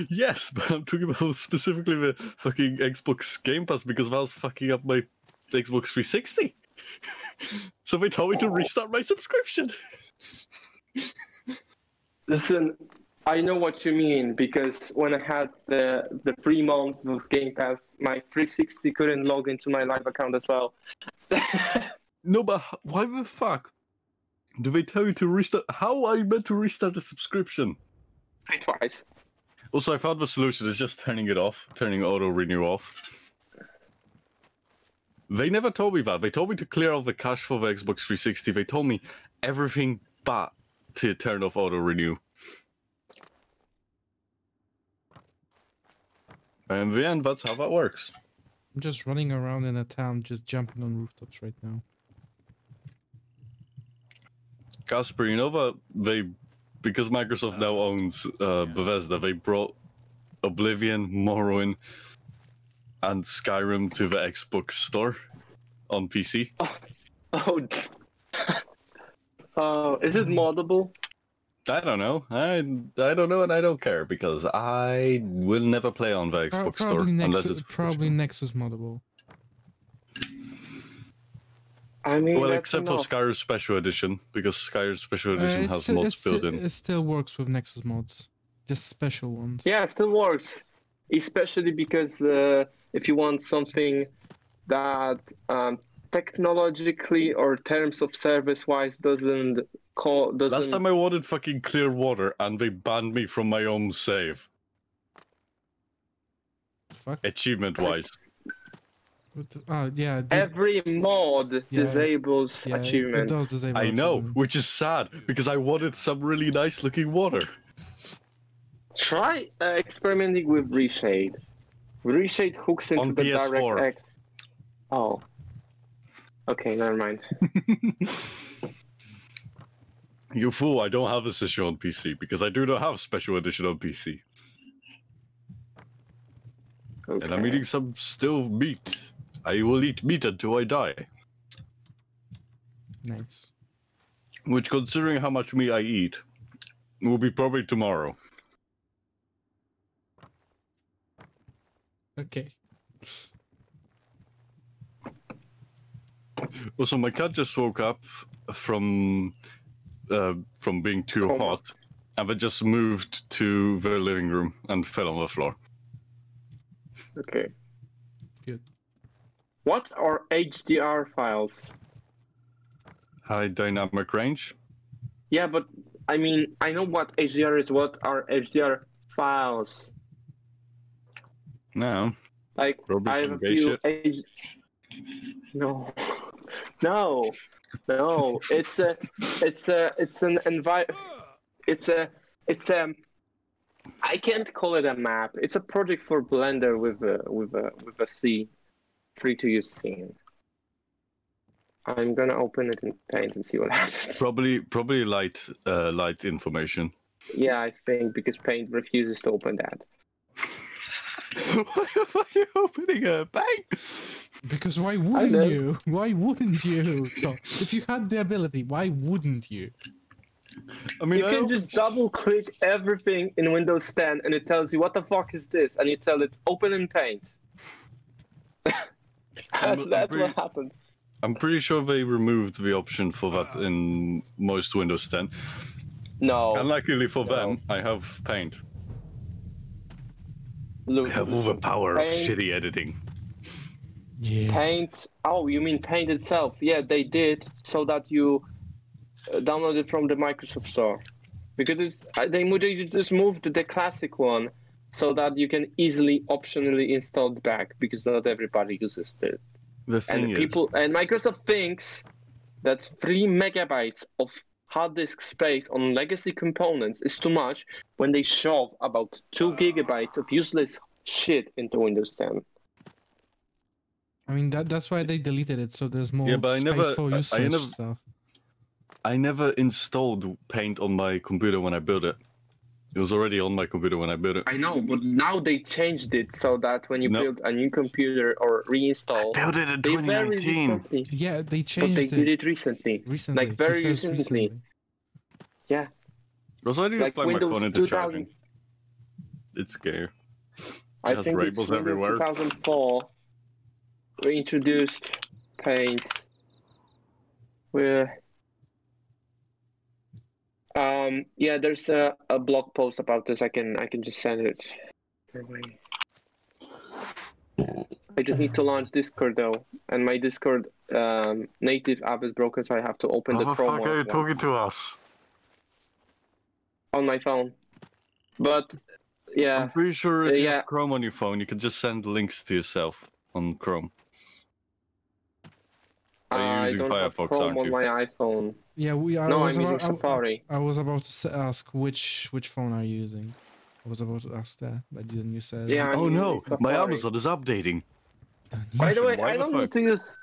Yes, but I'm talking about specifically the fucking Xbox Game Pass because I was fucking up my Xbox 360. So they told me to restart my subscription. Listen, I know what you mean because when I had the 3 months of Game Pass, my 360 couldn't log into my live account as well. No, but why the fuck do they tell you to restart? How are you meant to restart the subscription? Twice. Also, I found the solution is just turning it off, turning auto renew off. They never told me that. They told me to clear out the cache for the Xbox 360. They told me everything but to turn off auto renew. And in the end, that's how that works. I'm just running around in a town, just jumping on rooftops right now. Casper, you know that because Microsoft now owns Bethesda, they brought Oblivion, Morrowind, and Skyrim to the Xbox store on PC. Is it moddable? I don't know. I don't know, and I don't care because I will never play on the Xbox store unless it's probably Nexus moddable. I mean, well, that's except enough. for Skyrim Special Edition, because Skyrim Special Edition has mods built in. It still works with Nexus mods, just special ones. Yeah, it still works, especially because if you want something that technologically or terms of service wise doesn't. Last time I wanted fucking clear water and they banned me from my own save. Fuck. Achievement wise. Oh yeah. Every mod disables achievements. It does disable I know, achievements. which is sad because I wanted some really nice looking water. Try experimenting with Reshade. Reshade hooks into On the PS4. DirectX. Oh. Okay, never mind. You fool, I don't have this issue on PC because I do not have Special Edition on PC. Okay. And I'm eating some still meat. I will eat meat until I die. Nice. Which, considering how much meat I eat, will be probably tomorrow. Okay. Also, my cat just woke up from being too Oh. hot, and then just moved to the living room and fell on the floor. Okay. Good. What are HDR files? High dynamic range. Yeah, but I mean, I know what HDR is. What are HDR files? No. Like, Probably I have some a gay few. shit. No, no. It's an envi. It's I can't call it a map. It's a project for Blender with a C, free to use scene. I'm gonna open it in Paint and see what happens. Probably light information. Yeah, I think because Paint refuses to open that. Why are you opening a Paint? Because why know. wouldn't you? Why wouldn't you? Tom? If you had the ability, why wouldn't you? I mean, You can just double click everything in Windows 10 and it tells you what the fuck is this, and you tell it open in Paint. That's what happened. I'm pretty sure they removed the option for that in most Windows 10. No. And luckily for them, I have Paint. Look, I have all the power Paint, of shitty editing. Yeah. Paint. Oh, you mean Paint itself? Yeah, they did so that you download it from the Microsoft Store, because they just moved the classic one so that you can easily optionally install it back, because not everybody uses it. The thing is, And Microsoft thinks that 3 megabytes of hard disk space on legacy components is too much when they shove about 2 gigabytes of useless shit into Windows 10. I mean that's why they deleted it, so there's more but space for useless stuff. I never installed Paint on my computer when I built it. It was already on my computer when I built it. I know, but now they changed it so that when you build a new computer or reinstall, I built it in they 2019. Yeah, they changed but they it. did it recently. Recently. Like very It says recently. Yeah. Also, I need to Like plug my Windows phone into 2000. charging. It's scary. I has think it's rainbows Windows everywhere. 2004. We introduced Paint. Yeah, there's a blog post about this. I can just send it your way. I just need to launch Discord though, and my Discord native app is broken, so I have to open the Chrome fuck are you one talking to us? on my phone. But yeah, I'm pretty sure if you yeah. have Chrome on your phone, you can just send links to yourself on Chrome. Are you I using don't have Firefox, Chrome aren't on you? my iPhone. Yeah, No, I'm using Safari. I was about to ask which phone are you using. I was about to ask that, but then you said. Yeah. I'm Oh no, using my Safari. Amazon is updating. By the way, Why I the don't fuck? need to use.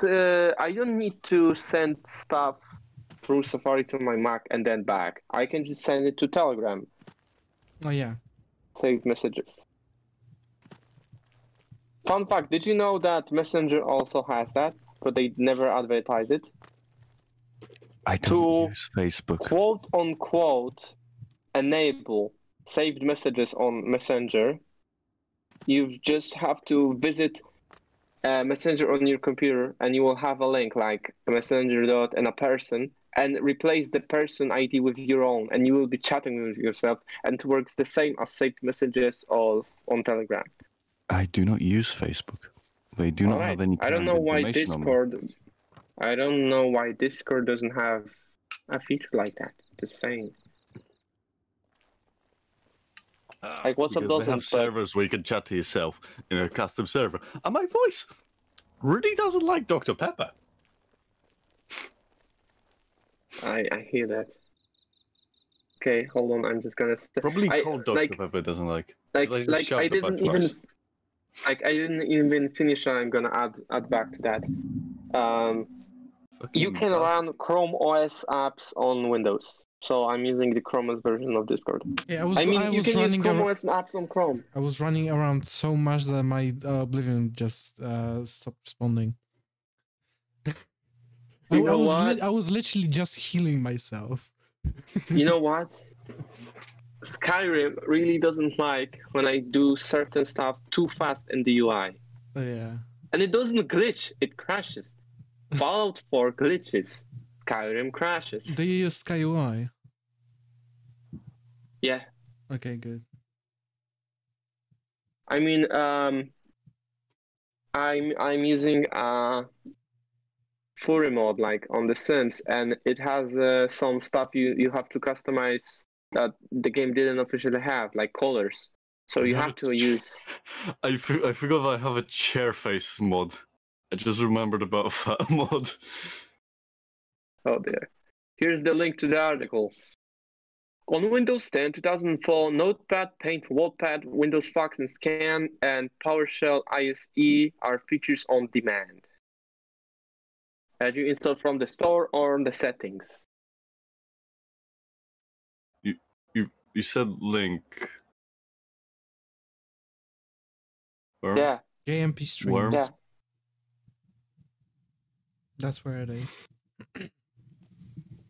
I don't need to send stuff through Safari to my Mac and then back. I can just send it to Telegram. Oh yeah. Saved messages. Fun fact: did you know that Messenger also has that, but they never advertise it? I don't use Facebook. Quote unquote enable saved messages on Messenger. You just have to visit Messenger on your computer, and you will have a link like Messenger dot and a person, and replace the person ID with your own, and you will be chatting with yourself, and it works the same as saved messages on Telegram. I do not use Facebook. They do not have any. I don't know why Discord. I don't know why Discord doesn't have a feature like that. Just saying. Like WhatsApp Because doesn't. they have but- servers where you can chat to yourself in a custom server. And my voice really doesn't like Dr. Pepper. I hear that. Okay, hold on. I'm just gonna. Probably called Dr. like- Pepper doesn't like. Like 'Cause I just I shoved it didn't back even. twice. Like I didn't even finish. And I'm gonna add back to that. You Fucking can bastard. run Chrome OS apps on Windows. So I'm using the Chrome OS version of Discord. Yeah, I mean, you was can use running Chrome OS apps on Chrome. I was running around so much that my Oblivion just stopped responding. You know what? I was literally just healing myself. You know what? Skyrim really doesn't like when I do certain stuff too fast in the UI. Yeah. And it doesn't glitch, it crashes. Fallout 4 glitches. Skyrim crashes. Do you use SkyUI? Yeah. Okay, good. I mean, I'm using Fury mode like on The Sims, and it has some stuff you have to customize that the game didn't officially have, like colors. So you have to use. I forgot I have a chair face mod. I just remembered about that mod. Oh dear. Here's the link to the article. On Windows 10, 2004, Notepad, Paint, WordPad, Windows Fax and Scan, and PowerShell ISE are features on demand. That you install from the store or the settings. You said link. Where? Yeah. AMP streams. Where? Yeah. That's where it is.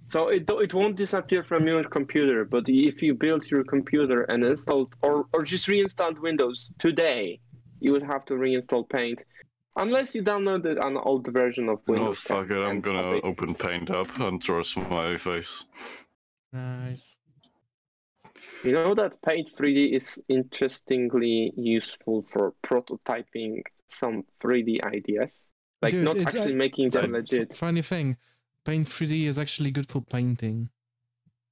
So it won't disappear from your computer, but if you build your computer and installed or just reinstalled Windows today, you would have to reinstall Paint. Unless you downloaded an old version of No, Windows. fuck 10 it. I'm and gonna update it. open Paint up and draw a smiley face. Nice. You know that Paint 3D is interestingly useful for prototyping some 3D ideas? Like Dude, not it's actually making them F- legit. Funny thing, Paint 3D is actually good for painting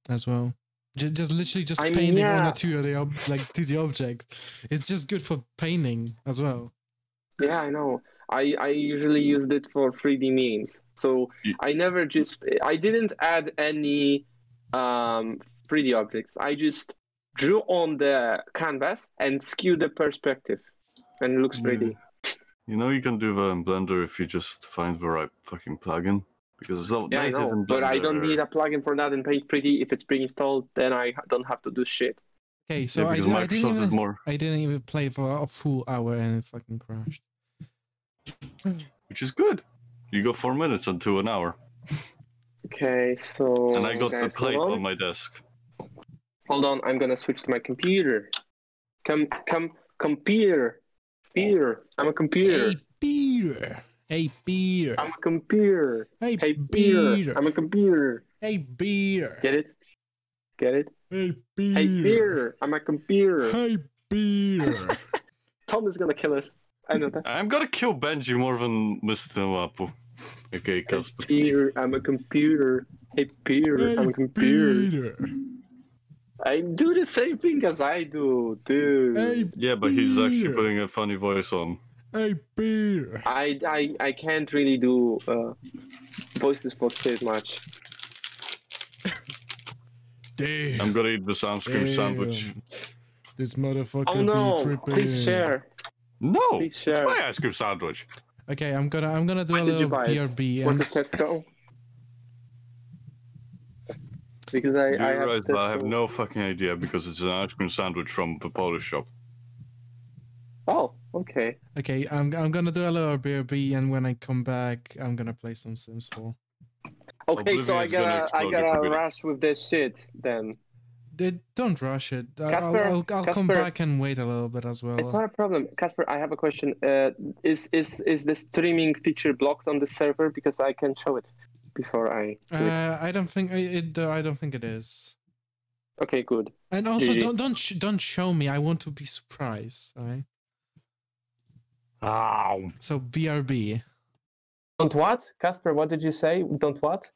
as well. Just literally just I mean, painting on yeah. a 2D object. It's just good for painting as well. Yeah, I know. I usually used it for 3D memes. So I didn't add any 3D objects. I just drew on the canvas and skewed the perspective, and it looks pretty. You know you can do that in Blender if you just find the right fucking plugin. Because it's not Yeah, I native know. in But I don't Blender. need a plugin for that in Paint 3D. If it's pre-installed, then I don't have to do shit. Okay, so Yeah, I because didn't Microsoft is even more, I didn't even play for a full hour and it fucking crashed. which is good. You go 4 minutes into an hour, Okay, so and I got the guys, plate hold on my desk. Hold on, I'm gonna switch to my computer. Computer. Peter, I'm a computer. Hey Peter. Hey Peter. I'm a computer. Hey Hey, Peter. Peter, I'm a computer. Hey Peter. Get it? Get it? Hey Peter. Hey, Peter, I'm a computer. Hey Peter. Tom is gonna kill us. I know that. I'm gonna kill Benji more than Mr. Wapu. Okay, Hey, Casper. Peter, I'm a computer. Hey, Peter, I'm Hey a computer. Peter. I do the same thing as I do, dude. Hey Yeah, but he's actually Peter. putting a funny voice on. Hey Peter. I can't really do voices for shit much. Damn. I'm gonna eat the sound cream sandwich. Damn. This motherfucker Oh no! be tripping. Please share. No! Please It's share. my ice cream sandwich. Okay, I'm gonna do Where a did you little buy it? BRB Was and it Tesco? Because I You're have right, but I have Tesco. no fucking idea because it's an ice cream sandwich from the Polish shop. Oh, okay. okay, I'm gonna do a little BRB and when I come back, I'm gonna play some Sims 4. Okay, so Oblivion I is gonna gotta explode your computer. rush with this shit then. Don't rush it. Casper, I'll come Casper. back and wait a little bit as well. It's not a problem, Casper. I have a question. Is the streaming feature blocked on the server because I can show it before I? Do it? I don't think I don't think it is. Okay, good. And also, GG. don't show me. I want to be surprised. Alright. Ow! So BRB. Don't what, Casper? What did you say? Don't what?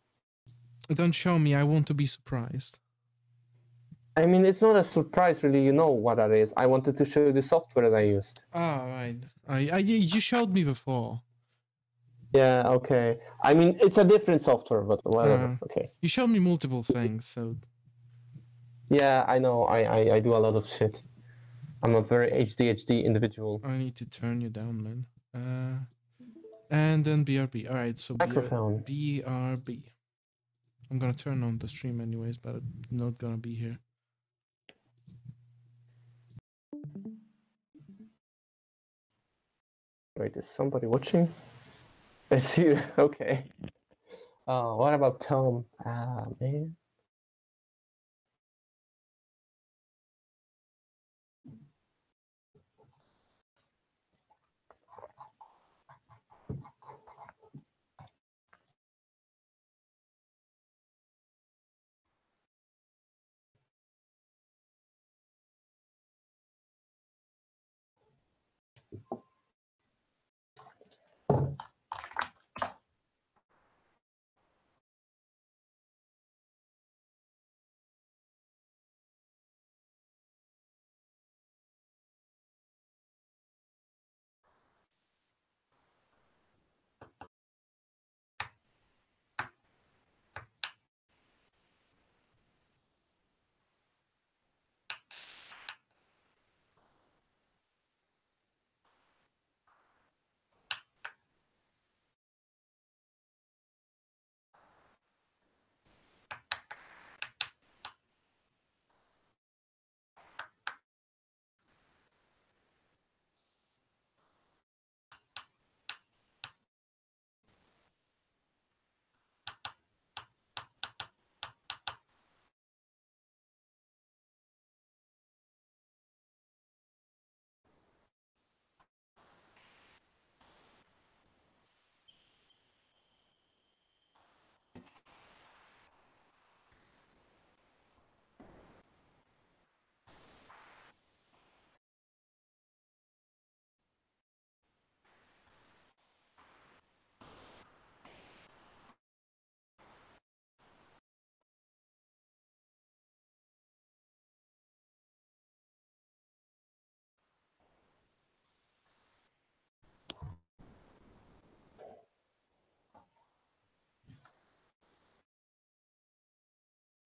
Don't show me. I want to be surprised. I mean, it's not a surprise, really. You know what that is. I wanted to show you the software that I used. Oh right. You showed me before. Yeah. Okay. I mean, it's a different software, but whatever. Okay. You showed me multiple things. So Yeah, I know. I do a lot of shit. I'm a very ADHD individual. I need to turn you down, man. And then BRB. All right. So Microphone. BRB. I'm gonna turn on the stream anyways, but I'm not gonna be here. Wait, is somebody watching? It's you. Okay. What about Tom? Ah, man.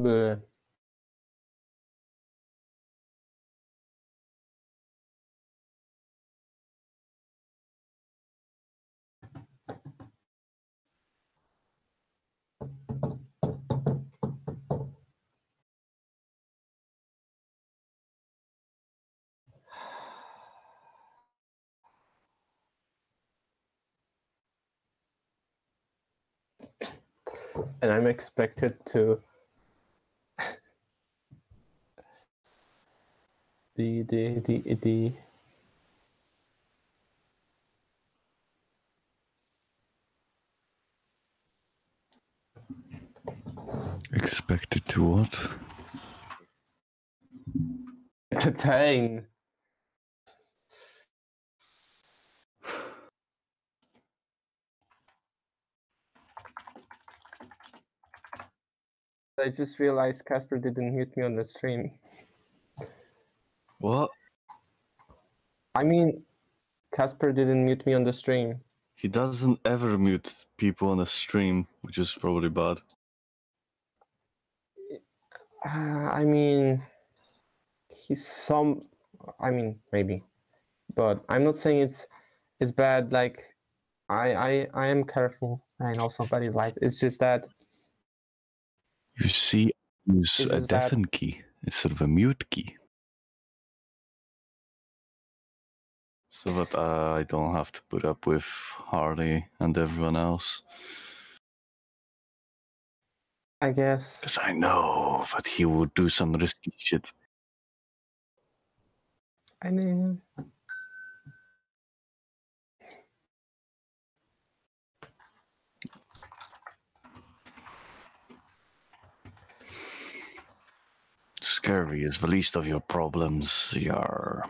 Bleh. And I'm expected to the Expected to what? thing. I just realized Casper didn't mute me on the stream. What? I mean, Casper didn't mute me on the stream. He doesn't ever mute people on a stream, which is probably bad. I mean, I mean, maybe, but I'm not saying it's bad. Like, I am careful. I know somebody's life. It's just that You see, use It a was bad. deafen key instead of a mute key. So that I don't have to put up with Harley and everyone else. I guess Because I know that he would do some risky shit. I mean, Scary is the least of your problems, Yar.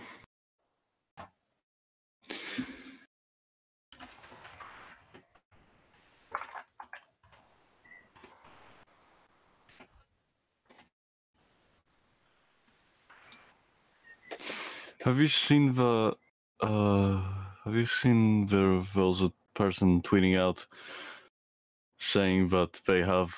Have you seen the? Have you seen there was a person tweeting out saying that they have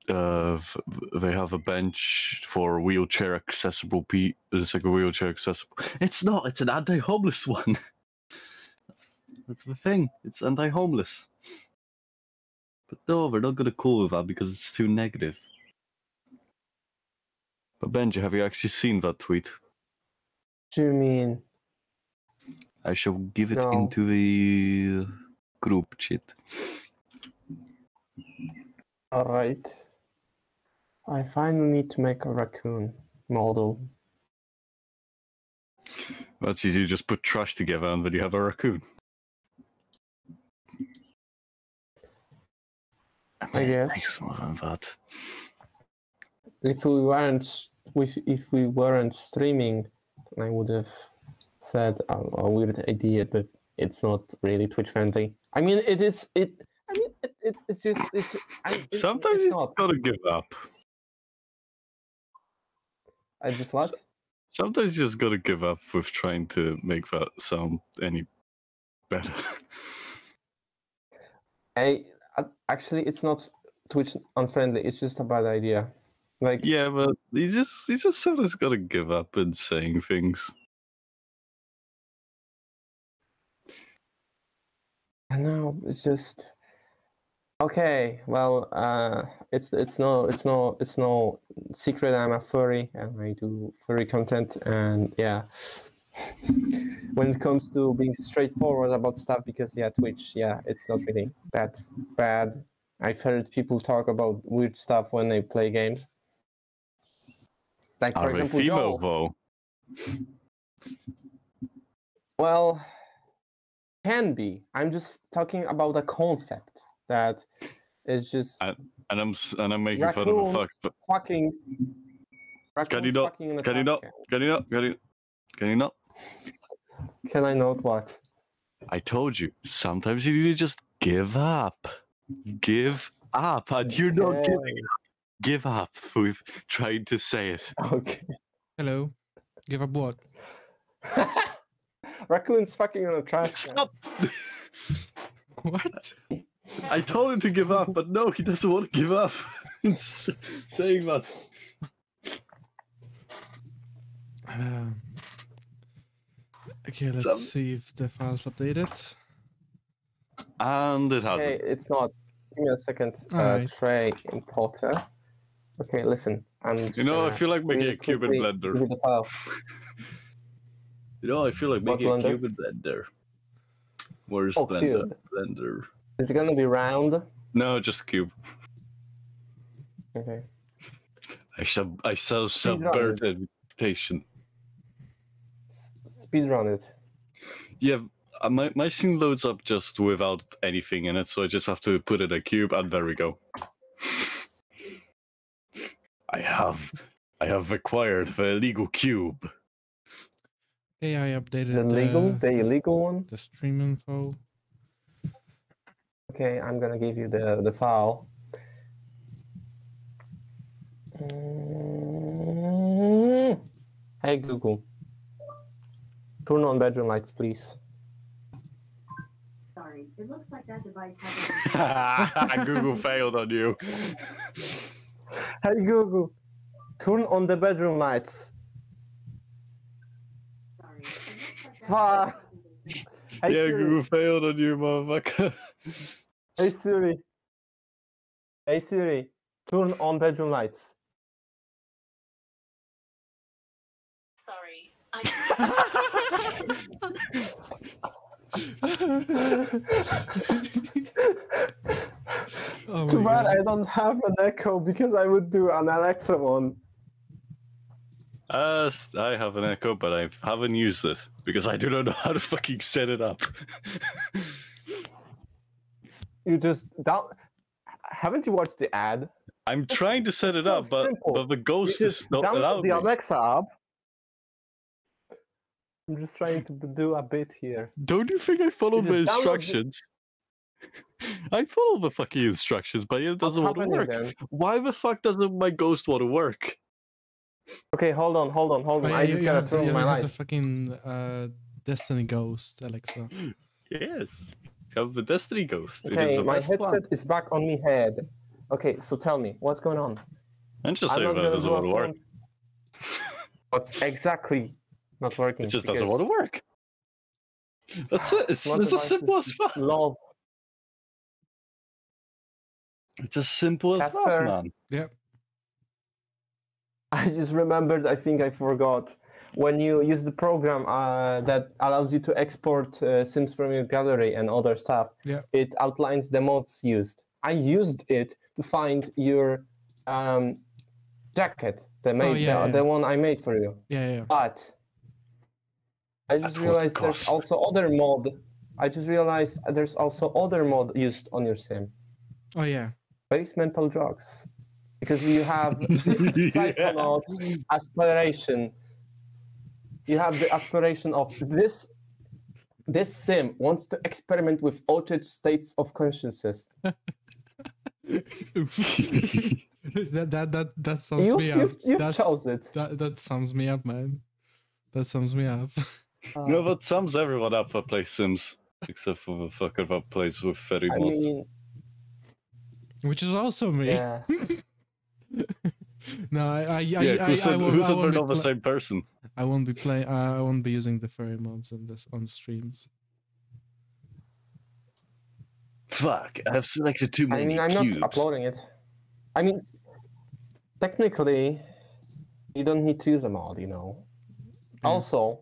a bench for wheelchair accessible it's like a wheelchair accessible. It's not. It's an anti-homeless one. That's the thing. It's anti-homeless. But no, they're not gonna call with that because it's too negative. But Benji, have you actually seen that tweet? what do you mean? I shall give it No. into the group chat. All right. I finally need to make a raccoon model. That's easy. You just put trash together and then you have a raccoon. I guess. Nice more than that. If we weren't streaming, I would have said a weird idea, but it's not really Twitch friendly. I mean, it is. It's just. Sometimes it's you not. gotta give up. I just what? Sometimes you just gotta give up with trying to make that sound any better. Actually, it's not Twitch unfriendly. It's just a bad idea. Like, Yeah, but you just sometimes gotta give up in saying things. I know, it's just okay. Well, it's no secret. I'm a furry, and I do furry content, and yeah. When it comes to being straightforward about stuff, because yeah, Twitch, yeah, it's not really that bad. I've heard people talk about weird stuff when they play games. Like, for Are they example, female Joel. though? Well, can be. I'm just talking about a concept that it's just And I'm making fun of the raccoons fact, but fucking. can you Raccoons not? fucking in a Can you trash not? can. Can you not? Can you not? Can I note what? I told you. Sometimes you need to just give up. Give up, and you're not Okay. giving up. Give up. We've tried to say it. Okay. Hello. Give up what? Raccoons fucking in a trash can. Stop. What? I told him to give up, but no, he doesn't want to give up. saying that. Okay, let's see if the file's updated. And it hasn't. Okay, it's not. Give me a second. Alright. Tray importer. Okay, listen. I'm You know, I feel like making a cube in Blender. Give me the file. You know, I feel like What making a Blender? cube in Blender. Where's Oh, Blender? cube. Blender. Is it gonna be round? No, just cube. Okay. I shall Speedrun subvert it. invitation. Speedrun it. Yeah, my scene loads up just without anything in it, so I just have to put in a cube, and there we go. I have acquired the illegal cube. Okay, I updated The illegal one? the stream info. Okay, I'm gonna give you the file. Hey Google, turn on bedroom lights, please. Sorry, it looks like that device has Google failed on you. Hey Google, turn on the bedroom lights. Sorry, it looks like that Fuck. Hey Yeah, Siri. Google failed on you, motherfucker. Hey Siri. Hey Siri, turn on bedroom lights. Sorry, Oh Too my bad God. I don't have an echo because I would do an Alexa one. I have an echo, but I haven't used it because I do not know how to fucking set it up. You just don't. Haven't you watched the ad? I'm trying to set it so up, but simple. the ghost You is just not download allowing the me. Alexa app. I'm just trying to do a bit here. Don't you think I followed You the just download the- instructions? I follow the fucking instructions, but it What's doesn't want to happening work. then? Why the fuck doesn't my ghost want to work? Okay, hold on. Oh, yeah, I just you gotta have turn you my have the lights. fucking Destiny Ghost, Alexa. Yes, you have the Destiny Ghost. It is Okay, the my best headset one. is back on me head. Okay, so tell me, what's going on? I'm just I'm saying not that it gonna doesn't do a want to work. What's exactly not working? It just doesn't because want to work. That's it. It's what as simple as devices fuck. love It's as simple as fuck, Casper. man. Yep. I just remembered, I think I forgot. When you use the program that allows you to export Sims from your gallery and other stuff, Yeah. it outlines the mods used. I used it to find your jacket, the one I made for you. Yeah. But I just At what realized cost? there's also other mod. I just realized there's also other mod used on your sim. Oh yeah. Base mental drugs. Because you have psychonauts aspiration. You have the aspiration of this sim wants to experiment with altered states of consciousness. that sums me up. You chose it. That sums me up, man. That sums me up. No, that sums everyone up that plays Sims, except for the fucker that plays with fairy I mods. mean, Which is also me. yeah. No, I Who said won't we're be not the pla- same person? I won't be playing. I won't be using the fairy mods on streams. Fuck, I've selected too I many mean, I'm cubes. not uploading it. I mean, technically, you don't need to use them all, you know. Yeah. Also,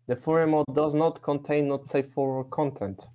the furry mode does not contain not safe for work content.